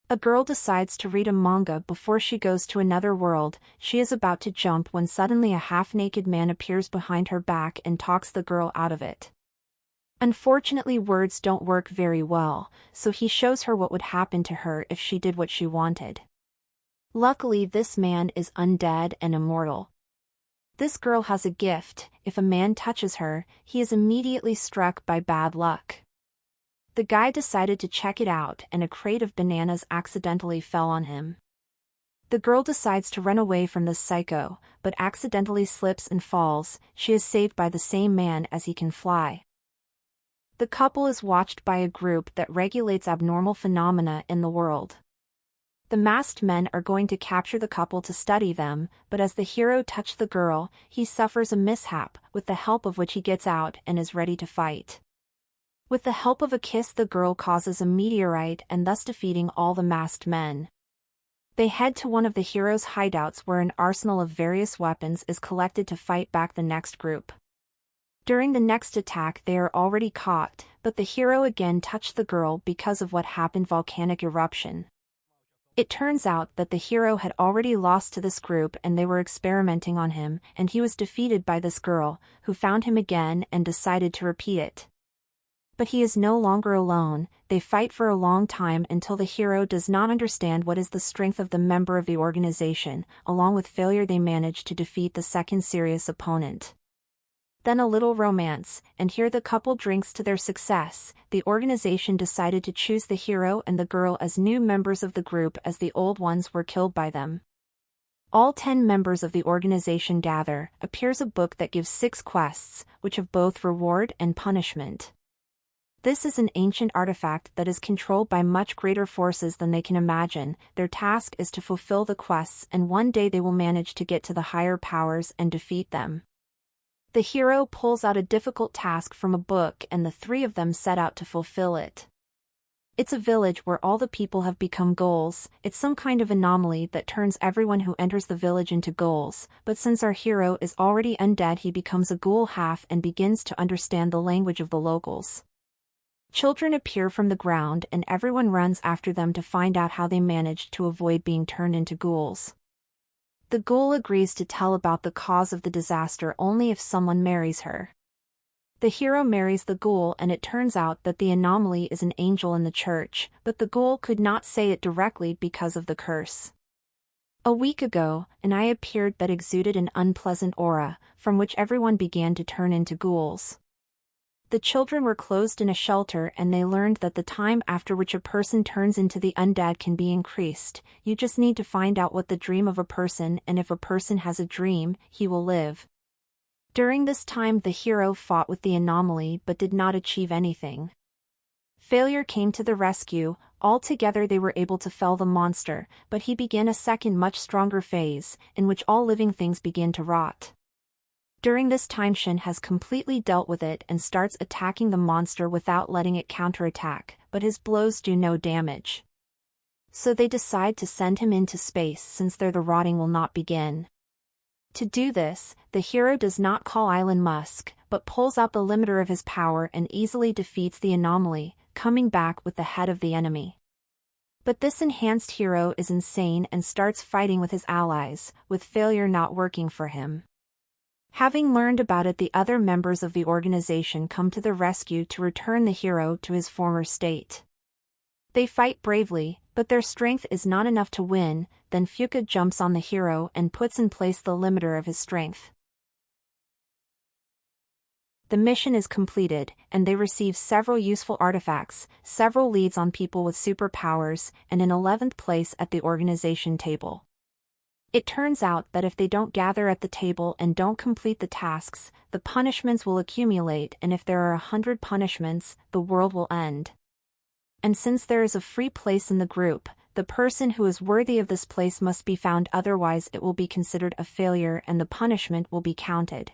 A girl decides to read a manga before she goes to another world. She is about to jump when suddenly a half-naked man appears behind her back and talks the girl out of it. Unfortunately, words don't work very well, so he shows her what would happen to her if she did what she wanted. Luckily, this man is undead and immortal. This girl has a gift: if a man touches her, he is immediately struck by bad luck. The guy decided to check it out, and a crate of bananas accidentally fell on him. The girl decides to run away from this psycho, but accidentally slips and falls. She is saved by the same man as he can fly. The couple is watched by a group that regulates abnormal phenomena in the world. The masked men are going to capture the couple to study them, but as the hero touches the girl, he suffers a mishap, with the help of which he gets out and is ready to fight. With the help of a kiss, the girl causes a meteorite and thus defeating all the masked men. They head to one of the hero's hideouts where an arsenal of various weapons is collected to fight back the next group. During the next attack they are already caught, but the hero again touched the girl because of what happened: volcanic eruption. It turns out that the hero had already lost to this group and they were experimenting on him, and he was defeated by this girl, who found him again and decided to repeat it. But he is no longer alone. They fight for a long time until the hero does not understand what is the strength of the member of the organization. Along with failure, they manage to defeat the second serious opponent. Then a little romance, and here the couple drinks to their success. The organization decided to choose the hero and the girl as new members of the group as the old ones were killed by them. All 10 members of the organization gather. Appears a book that gives 6 quests, which have both reward and punishment. This is an ancient artifact that is controlled by much greater forces than they can imagine. Their task is to fulfill the quests, and one day they will manage to get to the higher powers and defeat them. The hero pulls out a difficult task from a book and the 3 of them set out to fulfill it. It's a village where all the people have become ghouls. It's some kind of anomaly that turns everyone who enters the village into ghouls, but since our hero is already undead, he becomes a ghoul half and begins to understand the language of the locals. Children appear from the ground and everyone runs after them to find out how they managed to avoid being turned into ghouls. The ghoul agrees to tell about the cause of the disaster only if someone marries her. The hero marries the ghoul and it turns out that the anomaly is an angel in the church, but the ghoul could not say it directly because of the curse. A week ago, an eye appeared that exuded an unpleasant aura, from which everyone began to turn into ghouls. The children were closed in a shelter and they learned that the time after which a person turns into the undead can be increased. You just need to find out what the dream of a person, and if a person has a dream, he will live. During this time the hero fought with the anomaly but did not achieve anything. Failure came to the rescue. Altogether they were able to fell the monster, but he began a second much stronger phase, in which all living things begin to rot. During this time Shin has completely dealt with it and starts attacking the monster without letting it counterattack, but his blows do no damage. So they decide to send him into space since there the rotting will not begin. To do this, the hero does not call Elon Musk, but pulls out the limiter of his power and easily defeats the anomaly, coming back with the head of the enemy. But this enhanced hero is insane and starts fighting with his allies, with failure not working for him. Having learned about it, the other members of the organization come to the rescue to return the hero to his former state. They fight bravely, but their strength is not enough to win. Then Fuka jumps on the hero and puts in place the limiter of his strength. The mission is completed, and they receive several useful artifacts, several leads on people with superpowers, and an 11th place at the organization table. It turns out that if they don't gather at the table and don't complete the tasks, the punishments will accumulate, and if there are 100 punishments, the world will end. And since there is a free place in the group, the person who is worthy of this place must be found, otherwise it will be considered a failure and the punishment will be counted.